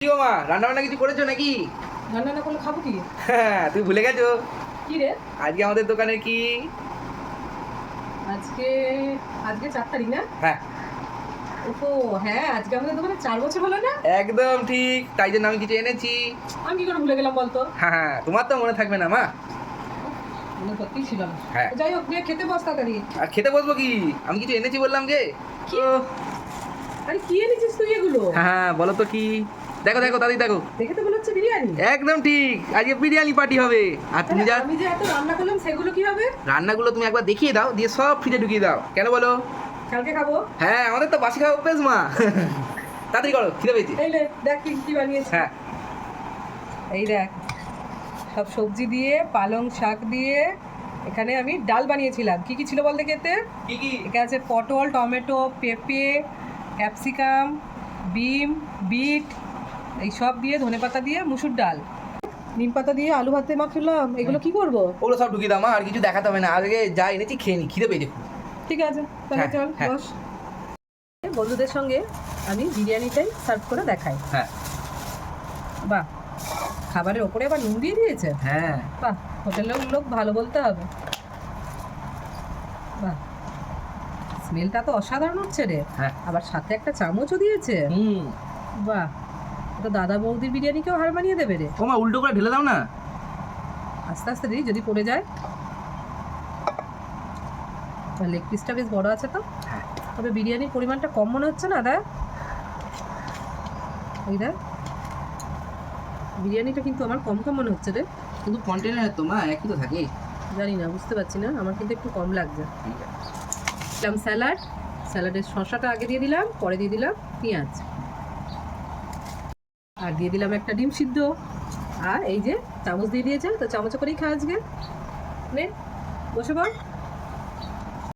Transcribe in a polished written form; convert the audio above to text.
কি গো মা, রান্না বান্না কিছু করেছো নাকি? রান্না না করলে খাবো কি? হ্যাঁ, তুমি ভুলে গেছো কি রে? আজকে আমাদের দোকানের কি? আজকে আজকে 4 তারিখ না? হ্যাঁ ওহো হ্যাঁ, আজকে আমাদের দোকানে 4 বছর হলো না? একদম ঠিক, তাই জন্য আমি কিছু এনেছি। আমি কি করে ভুলে গেলাম বলতো? হ্যাঁ, তোমার তো মনে থাকবে না মা। মনে করতেই ছিল না। হ্যাঁ। যাই হোক, গিয়ে খেতে বস তাড়াতাড়ি। আর খেতে বসবো কি, আমি কিছু এনেছি বললাম যে। কি? ও, আরে কি এনেছিস তুই এগুলো? হ্যাঁ বলো তো কি। দেখো দেখো দাদি দেখো, দেখে তো মনে হচ্ছে বিরিয়ানি। একদম ঠিক, আজকে বিরিয়ানি পার্টি হবে। আর তুমি তাহলে যা আমি যে এত রান্না করলাম সেগুলো কি হবে? রান্নাগুলো তুমি একবার দেখিয়ে দাও, দিয়ে সব ফ্রিজে ঢুকিয়ে দাও। কেন বলো? কালকে খাবো। হ্যাঁ, আমাদের তো বাসি খাওয়া অভ্যেস মা। তাড়াতাড়ি করো, খিদে পেয়েছি। এই নে, দেখ কি কি বানিয়েছি। হ্যাঁ এই দেখ, সব সবজি দিয়ে, পালং শাক দিয়ে এখানে আমি ডাল বানিয়েছিলাম। কি কি ছিল বল দেখি এতে? কি কি? এখানে আছে পটল, টমেটো, পেঁপে, ক্যাপসিকাম, বিম, বিট, এই সব দিয়ে, ধনেপাতা দিয়ে, মুসুর ডাল, নিম পাতা দিয়ে আলু ভাতে মাখলাম। এগুলো কি করব? ওগুলো সব ঢুকিয়ে দাও মা, আর কিছু দেখাতে হবে না। আজকে যা এনেছি খেয়ে নি, খিদে পেয়েছে খুব। ঠিক আছে, তাহলে হ্যাঁ, চল হ্যাঁ। বস। বন্ধুদের সঙ্গে আমি বিরিয়ানিটাই সার্ভ করে দেখাই। হ্যাঁ বাহ, খাবারের ওপরে আবার নুন দিয়ে দিয়েছে। হ্যাঁ বাহ, হোটেলের লোক ভালো বলতে হবে। বাহ, স্মেলটা তো অসাধারণ হচ্ছে রে। হ্যাঁ। আবার সাথে একটা চামচও দিয়েছে। বাহ, তো দাদা বৌদির বিরিয়ানিকেও হার মানিয়ে দেবে রে। ও মা, উল্টো করে ঢেলে দাও না। আস্তে আস্তে দিই, যদি পড়ে যায়। লেগ পিসটা বেশ বড় আছে তো, তবে বিরিয়ানির পরিমাণটা কম মনে হচ্ছে না দা? এই দেখ, বিরিয়ানিটা কিন্তু আমার কম কম মনে হচ্ছে রে। কিন্তু কন্টেনার তো মা একই তো থাকে। জানি না, বুঝতে পারছি না, আমার কিন্তু একটু কম লাগছে। দিলাম স্যালাড, স্যালাডের শসাটা আগে দিয়ে দিলাম, পরে দিয়ে দিলাম পেঁয়াজ, আর দিয়ে দিলাম একটা ডিম সিদ্ধ। আর এই যে চামচ দিয়ে দিয়েছে, তো চামচে করেই খা আজকে। নে, বসে বল।